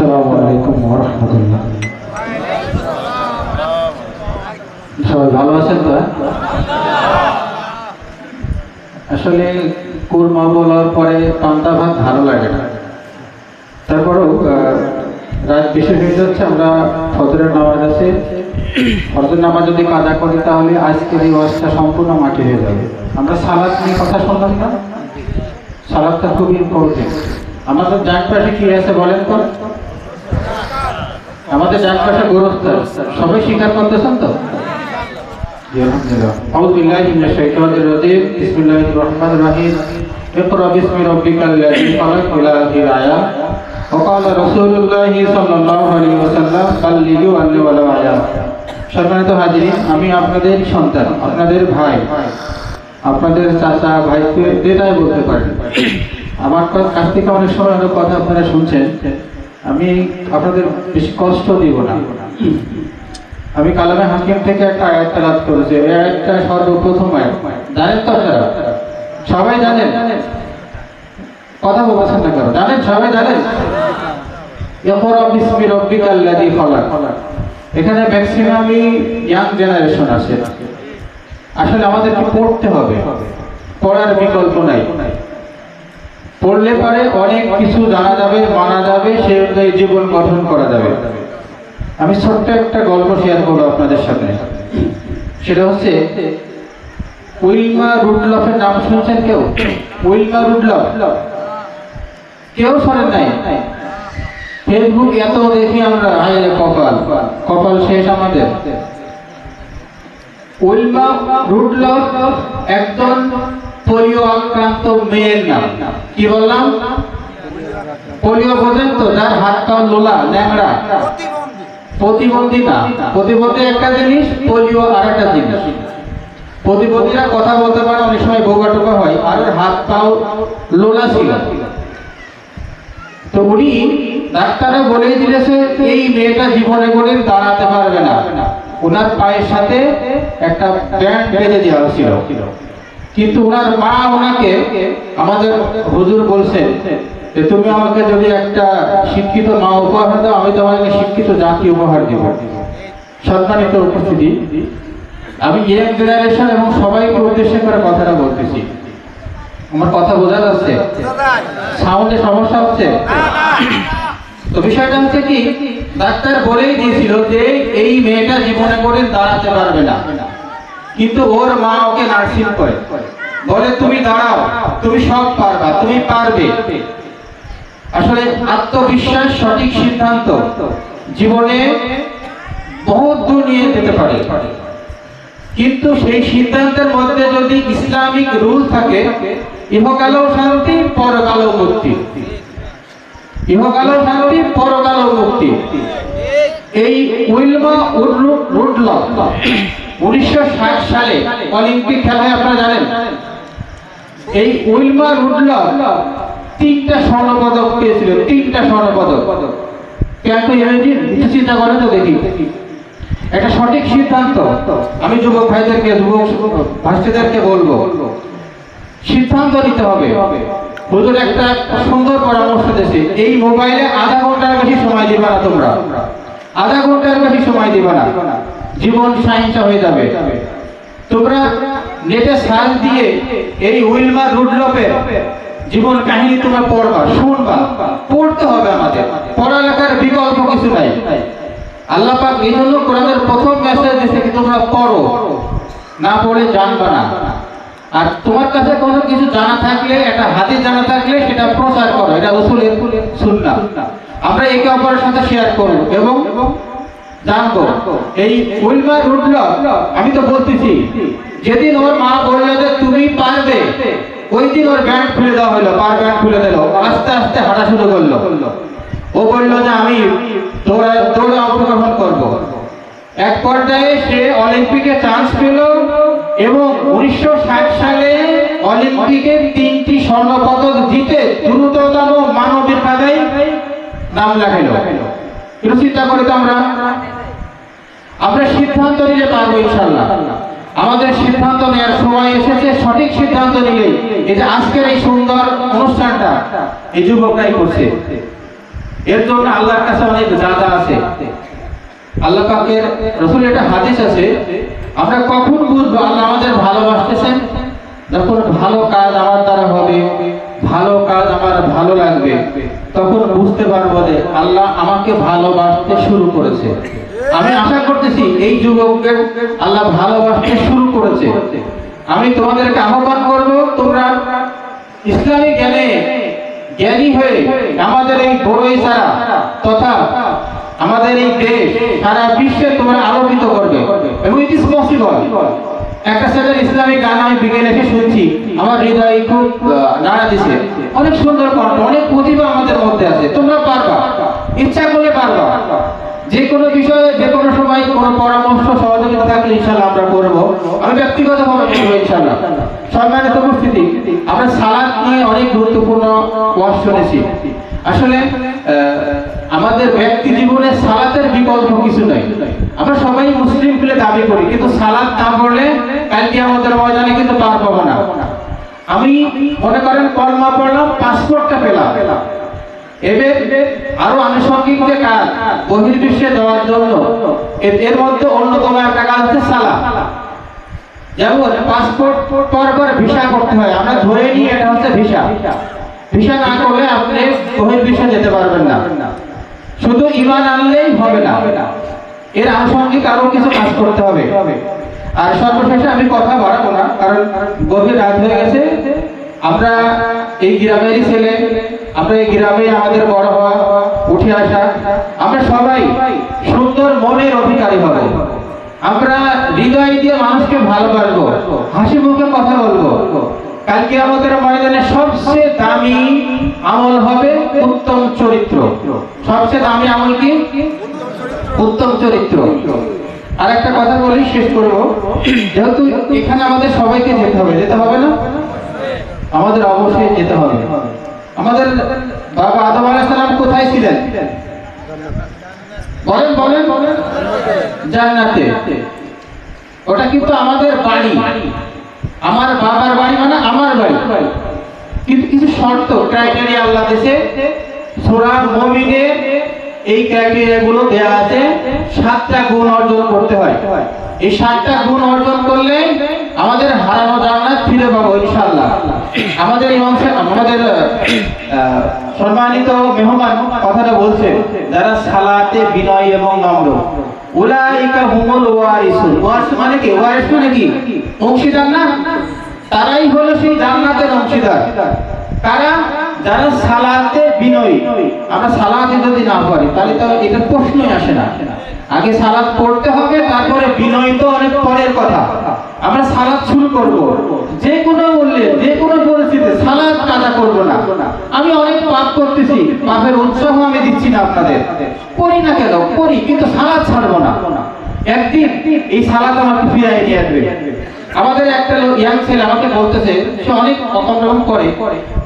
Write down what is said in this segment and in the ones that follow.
আসসালামু আলাইকুম ওয়া রাহমাতুল্লাহ। সবাই ভালো আছেন তো? আসলে কুরমা বলার পরে পান্তা ভাত ভালো লাগে না, তারপরেও রাত বেশি হয়ে যাচ্ছে, আমরা ফজরের নামাজ আছে, ফজরের নামাজ যদি কাজা করি তাহলে আজকের এই ওয়াজটা সম্পূর্ণ মাটি হয়ে যাবে। আমরা সালাত নিয়ে কথা শুনলাম না, সালাদটা খুব ইম্পর্টেন্ট। আমাদের ডান পাশে কি আছে বলেন তো? আমাদের ডান পাশে গোরস্থান, সবাই স্বীকার করতেছেন তো? আউযু বিল্লাহি মিনাশ শাইতানির রাজিম। বিসমিল্লাহির রহমানির রহিম। ইকরা বিসমি রাব্বিকাল্লাযী খালাক ইলা আখির আয়া। ওয়া ক্বালা রাসূলুল্লাহি সাল্লাল্লাহু আলাইহি ওয়াসাল্লাম বাল্লিগু আন্নী ওয়ালাউ আয়া। সম্মানিত হাজিরিন, আমি আপনাদের সন্তান, আপনাদের ভাই, আপনাদের চাচা, ভাইকে যেটাই বলতে পারেন। আমার কাছ থেকে অনেক সময় অনেক কথা আপনারা শুনছেন, আমি আপনাদের বেশি কষ্ট দিব না। আমি কালামে হাকিম থেকে একটা আয়াত তেলাওয়াত করেছি। এই আয়াতটা সর্বপ্রথম আয়াত, জানেন তো আপনারা? সবাই জানেন? কথা বলছেন না কেন? জানেন, সবাই জানেন? ইকরা বিসমি রাব্বিকাল্লাযী খালাক। এখানে ম্যাক্সিমামই ইয়াং জেনারেশন আছে। আসলে আমাদেরকে পড়তে হবে, পড়ার বিকল্প নাই। পড়লে পারে অনেক কিছু জানা যাবে, মানা যাবে, সেই অনুযায়ী জীবন গঠন করা যাবে। আমি ছোট্ট একটা গল্প শেয়ার করবো আপনাদের সামনে। সেটা হচ্ছে উইলমা রুডলফের নাম শুনছেন কেউ? উইলমা রুডলফ কেউ শোনেন নাই? ফেসবুক এত দেখি আমরা, হায় কপাল, কপাল শেষ আমাদের। উইলমা রুডলফ একজন পোলিও আক্রান্ত মেয়ের নাম। কি বললাম? পোলিও বোঝেন তো? যার হাত পা লোলা, ন্যাংরা, প্রতিবন্ধী না। প্রতিবন্ধী একটা জিনিস, পোলিও আর একটা জিনিস। প্রতিবন্ধীরা কথা বলতে পারে, অনেক সময় বোকা টোকা হয়, আর হাত পাও লোলা ছিল। তো উনি ডাক্তাররা বলেই দিয়েছে এই মেয়েটা জীবনে কোনোদিন দাঁড়াতে পারবে না। ওনার পায়ের সাথে একটা ব্যান্ড বেঁধে দেওয়া হয়েছিল। কিন্তু ওনার মা ওনাকে, আমাদের হুজুর বলছেন যে তুমি আমাকে যদি একটা শিক্ষিত মা উপহার দাও, আমি তোমাকে শিক্ষিত জাতি উপহার দেব। সম্মানিত উপস্থিতি, আমি ইয়াং জেনারেশন এবং সবাইকে উদ্দেশ্য করে কথাটা বলতেছি। আমার কথা বোঝা যাচ্ছে? সাউন্ডে সমস্যা হচ্ছে? তো বিষয়টা হচ্ছে কি, ডাক্তার বলেই দিয়েছিল যে এই মেয়েটা জীবনে করে দাঁড়াতে পারবে না, কিন্তু ওর মা ওকে নার্সিং করে, বলে তুমি দাঁড়াও, তুমি সব পারবা, তুমি পারবে। আসলে আত্মবিশ্বাস, সঠিক সিদ্ধান্ত জীবনে বহুত দূর নিয়ে যেতে পারে, কিন্তু সেই সিদ্ধান্তের মধ্যে যদি ইসলামিক রুল থাকে, ইহকালেও শান্তি, পরকালেও মুক্তি। ইহকালেও শান্তি, পরকালেও মুক্তি। এই উইলমা রুডলফ 1960 সালে অলিম্পিক খেলায়, আপনারা জানেন, এই উইলমা রুডলফ 3টা স্বর্ণপদক পেয়েছিল। 3টা স্বর্ণপদক। কেন ইমেজিন, একটু চিন্তা করেন তো দেখি। একটা সঠিক সিদ্ধান্ত, আমি যুবক ভাইদেরকে, যুবক ভাইদেরকে বলবো, সিদ্ধান্ত নিতে হবে। হুজুর একটা সুন্দর পরামর্শ দিয়েছে, এই মোবাইলে আধা ঘন্টার বেশি সময় দিবা না তোমরা, আধা ঘন্টার বেশি সময় দিবা না, জীবন সাহিংসা হয়ে যাবে। তোমরা নেটে সার্চ দিয়ে এই উইলমা রুডলফের জীবন কাহিনী তোমরা পড়বা, শুনবা। পড়তে হবে, আমাদের পড়ালেখার বিকল্প কিছু নাই। আল্লাহ পাক এই জন্য কোরআনের প্রথম মেসেজ দিয়েছে কি তোমরা পড়ো, না পড়ে জানবা না। আর তোমার কাছে কোনো কিছু জানা থাকলে, একটা হাদিস জানা থাকলে সেটা প্রচার করো, এটা রাসূলের সুন্নাহ। আমরা একে অপরের সাথে শেয়ার করব এবং জানবো। এই উইলমা রুডলফ, আমি তো বলতেছি, যেদিন ওর মা বলল যে তুমি পারবে, ওই দিন ওর ব্যান্ড খুলে দেওয়া হলো, পার ব্যান্ড খুলে দিল, আস্তে আস্তে হাঁটা শুরু করলো। ও বললো যে আমি দৌড়ে অংশগ্রহণ করবো। এক পর্যায়ে সে অলিম্পিকে চান্স পেল এবং 1960 সালে অলিম্পিকে 3টি স্বর্ণপদক জিতে দ্রুততম মানবিক কাদায় নাম লেখাইল। একটু চিন্তা করি তো, আমরা সিদ্ধান্ত নিতে পারবো ইনশাআল্লাহ। আমাদের সিদ্ধান্ত নেওয়ার সময় এসেছে, সঠিক সিদ্ধান্ত নিলে এই যে আজকের এই সুন্দর অনুষ্ঠানটা এই যুবকরাই করছে। এর জন্য আল্লাহর কাছে অনেক জাদা আছে। আল্লাহ পাকের রাসূলের একটা হাদিস আছে, আমরা কখন বুঝবো আল্লাহ আমাদের ভালোবাসতেছেন? যখন ভালো কাজ আমার দ্বারা হবে, ভালো কাজ আমার ভালো লাগবে, তখন বুঝতে পারবো যে আল্লাহ আমাকে ভালোবাসতে শুরু করেছে। আমি আশা করতেছি এই যুবকদের আল্লাহ ভালোবাসতে শুরু করেছে। আমি তোমাদেরকে আহ্বান করব, তোমরা ইসলামী জ্ঞানে জ্ঞানী হয়ে আমাদের এই বড়ইছড়া তথা আমাদের এই দেশ সারা বিশ্বে তোমরা আলোকিত করবে, এবং ইট ইজ পসিবল। একটা সেকেন্ড ইসলামিক গান আমি বিকেলে এসে শুনছি, আমার হৃদয় খুব নাড়া দিছে। অনেক সুন্দর কণ্ঠ, অনেক প্রতিভা আমাদের মধ্যে আছে। তোমরা পারবা, ইচ্ছা করলে পারবা। যে কোনো বিষয়ে যে কোনো সময় কোনো পরামর্শ সহযোগিতা থাকলে ইনশাআল্লাহ আমরা করব। আমি ব্যক্তিগতভাবে করব ইনশাআল্লাহ। সম্মানিত উপস্থিতি, আমরা সালাত নিয়ে অনেক গুরুত্বপূর্ণ ওয়াজ শুনেছি। আসলে আমাদের ব্যক্তি জীবনে সালাতের বিকল্প কিছু নাই। আমরা সবাই মুসলিম বলে দাবি করি, কিন্তু সালাত না পড়লে কাল কিয়ামতের ময়দানে কিন্তু পার পাবো না। আমি মনে করেন কলমা পড়লাম, পাসপোর্টটা পেলাম, এবার আরো আনুষঙ্গিক যে কাজ বহির্বিশ্বে দেওয়ার জন্য, এর মধ্যে অন্যতম একটা কাজ হচ্ছে সালাত। যেমন পাসপোর্ট পর ভিসা করতে হয়, আমরা ধরে নিই এটা হচ্ছে ভিসা। ভিসা না করলে আপনি বহির্বিশ্বে যেতে পারবেন না। শুধু ঈমান আনলেই হবে না, এর আনুষঙ্গিক আরো কিছু কাজ করতে হবে। আর সর্বশেষে আমি কথা বাড়াবো না, কারণ গভীর রাত হয়ে গেছে। আমরা এই গ্রামেরই ছেলে, আমরা এই গ্রামে আমাদের বড় হওয়া, উঠে আসা, আমরা সবাই সুন্দর মনের অধিকারী হব। আমরা হৃদয় দিয়ে মানুষকে ভালোবাসবো, হাসি মুখে কথা বলবো। কাল কিয়ামতের ময়দানে সবচেয়ে দামি আমল হবে উত্তম চরিত্র। সবচেয়ে দামি আমল কি? উত্তম চরিত্র। আর একটা কথা বলি, শেষ করবো। যেহেতু এখানে আমাদের সবাইকে যেতে হবে, যেতে হবে না? আমাদের অবশ্যই যেতে হবে। আমাদের বাবা আদম আলাইহিস সালাম কোথায় ছিলেন? বলেন বলেন বলেন। জান্নাতে। ওটা কিন্তু আমাদের বাড়ি, আমার বাবার বাড়ি মানে আমার বাড়ি। কিন্তু কিছু শর্ত, ক্রাইটেরিয়া আল্লাহ দিয়েছে। সূরা মুমিনে এই ক্রাইটেরিয়া গুলো দেয়া আছে। 7টা গুণ অর্জন করতে হয়। এই 7টা গুণ অর্জন করলে আমাদের হারানো জান্নাত ফিরে পাবো ইনশাআল্লাহ। আমাদের ইমাম সাহেব, আমাদের সম্মানিত মেহমান কথাটা বলছে, যারা সালাতে বিনয় এবং নম্র, উলাইকা হুমুল ওয়ারিসুন। ওয়ারিস মানে কি? ওয়ারিস মানে কি? অংশীদার না? তারাই হলো সেই জান্নাতের অংশীদার। কারা? যারা সালাতে বিনয়ী। আমরা সালাতে যদি না পড়ি তাহলে তো এটা প্রশ্নই আসে না। আগে সালাত পড়তে হবে, তারপরে বিনয় তো অনেক পরের কথা। আমরা সালাত শুরু করব, যে কোনো মূল্যে যে কোনো পরিস্থিতিতে সালাত কাজা করব না। আমি অনেক পাপ করতেছি, পাপের উৎসাহ আমি দিচ্ছি না আপনাদের, করি না কেন? করি, কিন্তু সালাত ছাড়বো না। একদিন এই সালাত আমাকে ফিরিয়ে নিয়ে আসবে। আমাদের একটা ইয়াং ছেলে আমাকে বলতেছে, সে অনেক রকম করে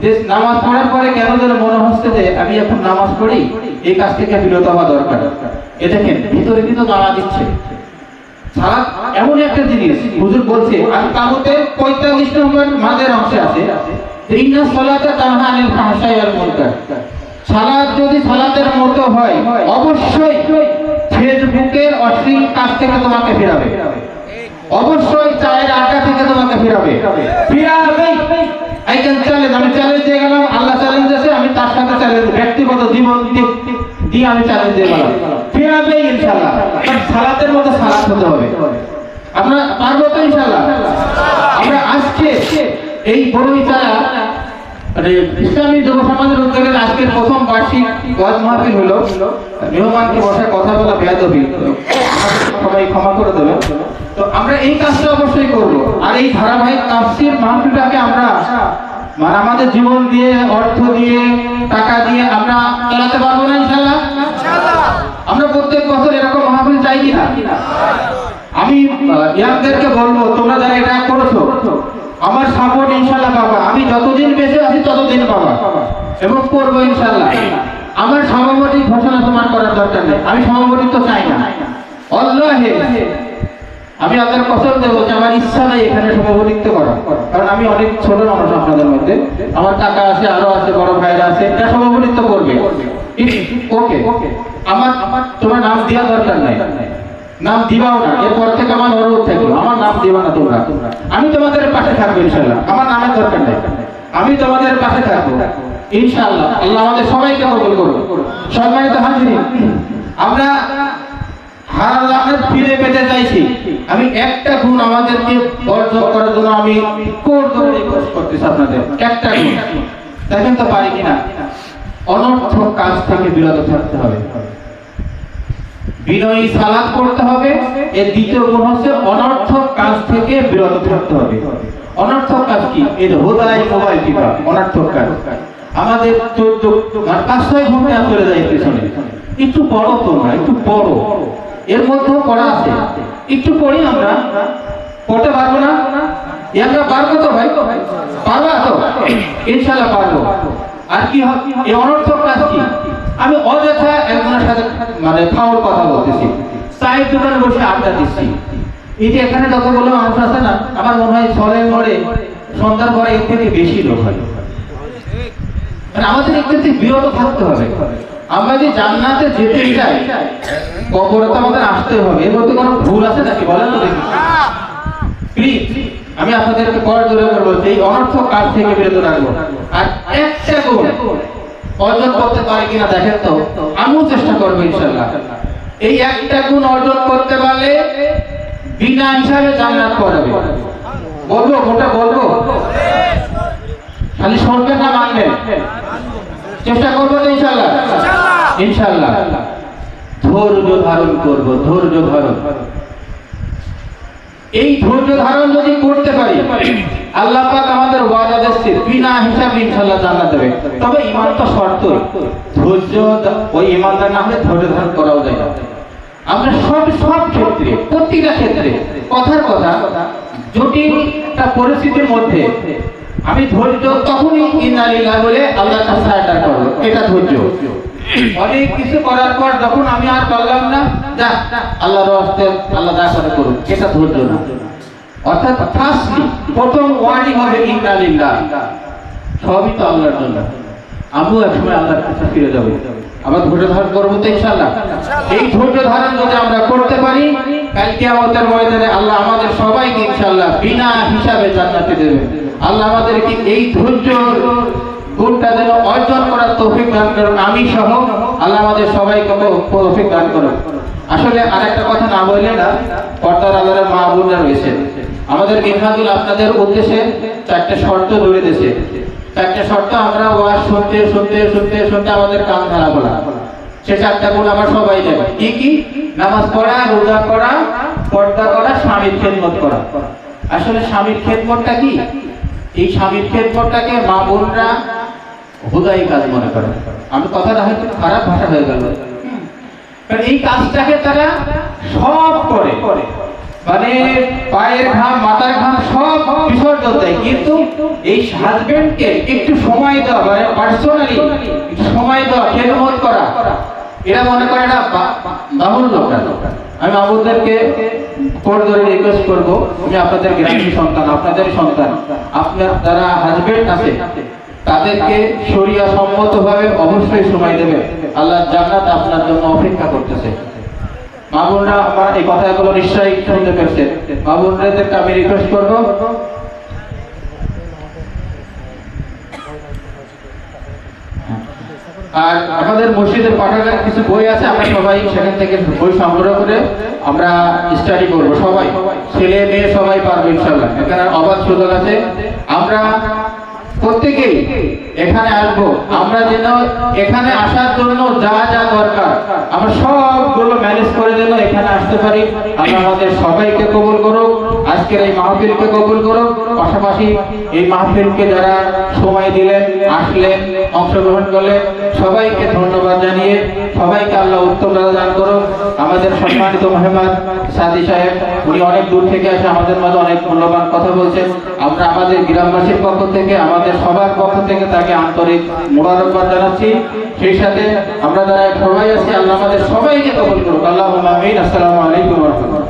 যে নামাজ পড়ার পরে কেন যেন মনে হচ্ছে যে আমি এখন নামাজ পড়ি, এই কাজ থেকে বিরত হওয়া দরকার। এ দেখেন ভিতরে কিন্তু দাঁড়া দিচ্ছে। সালাত এমন একটা জিনিস, হুজুর বলছে আর কামতে 45 নম্বর মাদের অংশে আছে, ইন্না সালাতা তানহা আনিল ফাহশাই ওয়াল মুনকার। সালাত যদি সালাতের মতো হয়, অবশ্যই ফেসবুকের অশ্লীল কাজ থেকে তোমাকে ফেরাবে, অবশ্যই চায়ের আড্ডা থেকে তোমাকে ফিরাবে। আই ক্যান চ্যালেঞ্জ, আমি চ্যালেঞ্জ দিয়ে গেলাম। আল্লাহ চ্যালেঞ্জ আছে, আমি তার সাথে চ্যালেঞ্জ, ব্যক্তিগত জীবন দিয়ে আমি চ্যালেঞ্জ দিয়ে গেলাম। ফিরাবে ইনশাআল্লাহ। সালাতের মতো সালাত হতে হবে। আমরা পারবো তো ইনশাআল্লাহ। আমরা আজকে এই বড়ইছড়া ইসলামী যুব সমাজের উদ্যোগে আজকের প্রথম বার্ষিক ওয়াজ মাহফিল হলো। মেহমানকে বসার কথা বলা বেয়াদবি, সবাই ক্ষমা করে দেবে। তো আমরা এই কাজটা অবশ্যই করব। আর এই ধারাবাহিক তাফসীর মাহফিলটাকে আমরা মানে আমাদের জীবন দিয়ে, অর্থ দিয়ে, টাকা দিয়ে আমরা চালাতে পারবো না ইনশাআল্লাহ। আমরা প্রত্যেক বছর এরকম মাহফিল চাই কিনা? আমি ইয়াংদেরকে বলবো, তোমরা যারা এটা করেছো আমার সাপোর্ট ইনশাআল্লাহ পাবা। আমি যতদিন বেঁচে আছি ততদিন পাবা, এবং করবো ইনশাআল্লাহ। আমার সভাপতি ঘোষণা তোমার করার দরকার নেই, আমি সভাপতিত্ব চাই না। আল্লাহে আমি আপনার কসম দেবো যে আমার ইচ্ছা নাই এখানে সভাপতিত্ব করা, কারণ আমি অনেক ছোট মানুষ আপনাদের মধ্যে। আমার টাকা আছে, আরো আছে, বড় ভাইরা আছে, এটা সভাপতিত্ব করবে। ওকে, আমার তোমার নাম দেওয়া দরকার নাই, নাম দিবাও না, এরপর থেকে আমার অনুরোধ থাকলো আমার নাম দিবা না তোমরা। আমি তোমাদের পাশে থাকবো ইনশাআল্লাহ, আমার নামের দরকার নাই, আমি তোমাদের পাশে থাকবো ইনশাআল্লাহ। আল্লাহ আমাদের সবাইকে কবুল করুন। সম্মানিত হাজিরিন, আমরা হারানোর ফিরে পেতে চাইছি। আমি একটা গুণ আমাদেরকে অর্জন করার জন্য আমি কোর ধরে রিকোয়েস্ট করতেছি আপনাদের, একটা গুণ দেখেন তো পারি কিনা। অনর্থক কাজ থেকে বিরত থাকতে হবে, বিনয়ী সালাত করতে হবে। এর দ্বিতীয় গুণ হচ্ছে অনর্থক কাজ থেকে বিরত থাকতে হবে। অনর্থক কাজ কি? এই হোদাই মোবাইল টিপা অনর্থক কাজ। আমাদের 5-6 ঘন্টা চলে যায় পিছনে। একটু পড়ো তোমরা, একটু পড়ো, এর মধ্যেও পড়া আছে, একটু পড়ি। আমরা পড়তে পারবো না? আমরা পারবো তো ভাই? পারবা তো? ইনশাআল্লাহ পারবো। আর কি এই অনর্থক কাজ কি? আমি অযথা একজনের সাথে মানে ফাউল কথা বলতেছি, চায়ের দোকানে বসে আড্ডা দিচ্ছি। এই যে এখানে যতগুলো মানুষ আছে না, আমার মনে হয় ছড়ে মরে সন্ধ্যার পরে এর থেকে বেশি লোক হয়। মানে আমাদের এর থেকে বিরত থাকতে হবে। আমরা যদি জান্নাতে যেতে চাই, কবরে তো আমাদের আসতে হবে। এর মধ্যে কোনো ভুল আছে নাকি বলেন তো দেখি প্লিজ। আমি আপনাদেরকে কড়া জোরে বলছি, এই অনর্থক কাজ থেকে বিরত রাখবো। আর একটা গুণ অর্জন করতে পারি কিনা দেখেন তো, আমিও চেষ্টা করবো ইনশাআল্লাহ। এই একটা গুণ অর্জন করতে পারলে বিনা হিসাবে জান্নাত পাবে। বলবো ওটা বলবো, খালি শুনবেন না মানবেন? চেষ্টা করবো তো ইনশাআল্লাহ। ইনশাআল্লাহ ধৈর্য ধারণ করবো, ধৈর্য ধারণ। এই ধৈর্য ধারণ যদি করতে পারি, আল্লাহ পাক আমাদের ওয়াদা দিচ্ছে বিনা হিসাবে ইনশাআল্লাহ জান্নাত দেবে। তবে ঈমান তো শর্ত, ধৈর্য ওই ঈমানদার না হলে ধৈর্য ধারণ করাও যায় না। আমরা সব ক্ষেত্রে, প্রতিটা ক্ষেত্রে কথার কথা জটিল একটা পরিস্থিতির মধ্যে আমি ধৈর্য তখনই ইন্না লিল্লাহি বলে আল্লাহর কাছে সারেন্ডার করব, এটা ধৈর্য। অনেক কিছু করার পর যখন আমি আর পারলাম না, যা আল্লাহর রাস্তে আল্লাহ যা করে করুন, এটা ধৈর্য না। অর্থাৎ ফার্স্টলি প্রথম ওয়ার্ডই হবে ইন্না লিল্লাহ, সবই তো আল্লাহর জন্য। আমিও একসময় আল্লাহর কাছে ফিরে যাব, আমরা ধৈর্য ধারণ করবো তো ইনশাআল্লাহ। এই ধৈর্য ধারণ যদি আমরা করতে পারি, কাল কিয়ামতের ময়দানে আল্লাহ আমাদের সবাইকে ইনশাআল্লাহ বিনা হিসাবে জান্নাতে দেবে। আল্লাহ আমাদেরকে এই ধৈর্য গুণটা যেন অর্জন করার তৌফিক দান করুন, আমি সহ আল্লাহ আমাদের সবাইকে তৌফিক দান করুন। আসলে আরেকটা কথা না বললে না, পর্দার আল্লাহর মা বোনরা রয়েছে, আমাদের ইনহাদুল আপনাদের উদ্দেশ্যে 4টে শর্ত ধরে দিয়েছে। 4টে শর্ত আমরা ওয়াজ শুনতে শুনতে শুনতে শুনতে আমাদের কান ধরা বলা, সে 4টা গুণ আমরা সবাই জানি। কি কি? নামাজ পড়া, রোজা করা, পর্দা করা, স্বামীর খেদমত করা। আসলে স্বামীর খেদমতটা কি? এই স্বামীর খেদমতটাকে মা বোনরা হুদাই কাজ মনে করে। আমি কথাটা হয়তো খারাপ ভাষা হয়ে গেল, কারণ এই কাজটাকে তারা সব করে, মানে পায়ের ঘাম মাথার ঘাম সব বিসর্জন দেয়, কিন্তু এই হাজবেন্ডকে একটু সময় দেওয়া, মানে পার্সোনালি সময় দেওয়া, খেদমত করা, এরা মনে করে এটা বাহুল্য কাজ। আমি আপনাদেরকে পরদরে রিকোয়েস্ট করবো, আমি আপনাদের গ্রামের সন্তান, আপনাদের সন্তান, আপনার যারা হাজবেন্ড আছে তাদেরকে শরিয়া সম্মতভাবে অবশ্যই সময় দেবে। আল্লাহ জান্নাত আপনার জন্য অপেক্ষা করতেছে। মা বোনরা আমার এই কথাগুলো নিশ্চয়ই শুনতে পেরেছেন। মা বোনদেরকে আমি রিকোয়েস্ট করবো, আর আমাদের মসজিদের পাঠাগারে কিছু বই আছে, আমরা সবাই সেখান থেকে বই সংগ্রহ করে আমরা স্টাডি করবো। সবাই ছেলে মেয়ে সবাই পারবে ইনশাআল্লাহ, এখানে অবাধ সুযোগ আছে। আমরা প্রত্যেকেই এখানে আসবো, আমরা যেন এখানে আসার জন্য যা যা দরকার আমরা সবগুলো ম্যানেজ করে যেন এখানে আসতে পারি। আল্লাহ আমাদের সবাইকে কবুল করুক, আজকের এই মাহফিলকে কবুল করুক। পাশাপাশি এই মাহফিলকে যারা সময় দিলেন, আসলেন, অংশগ্রহণ করলেন, সবাইকে ধন্যবাদ জানিয়ে সবাইকে আল্লাহ উত্তম দান করুক। আমাদের সম্মানিত মেহমান সাদি সাহেব, উনি অনেক দূর থেকে এসে আমাদের মাঝে অনেক মূল্যবান কথা বলছেন। আমরা আমাদের গ্রামবাসীর পক্ষ থেকে, আমাদের সবার পক্ষ থেকে তাকে আন্তরিক মোবারকবাদ জানাচ্ছি। সেই সাথে আমরা যারা সবাই আছি, আল্লাহ আমাদের সবাইকে কবুল করুক। আল্লাহুম্মা আমিন। আসসালামু আলাইকুম ওয়া রাহমাতুল্লাহ।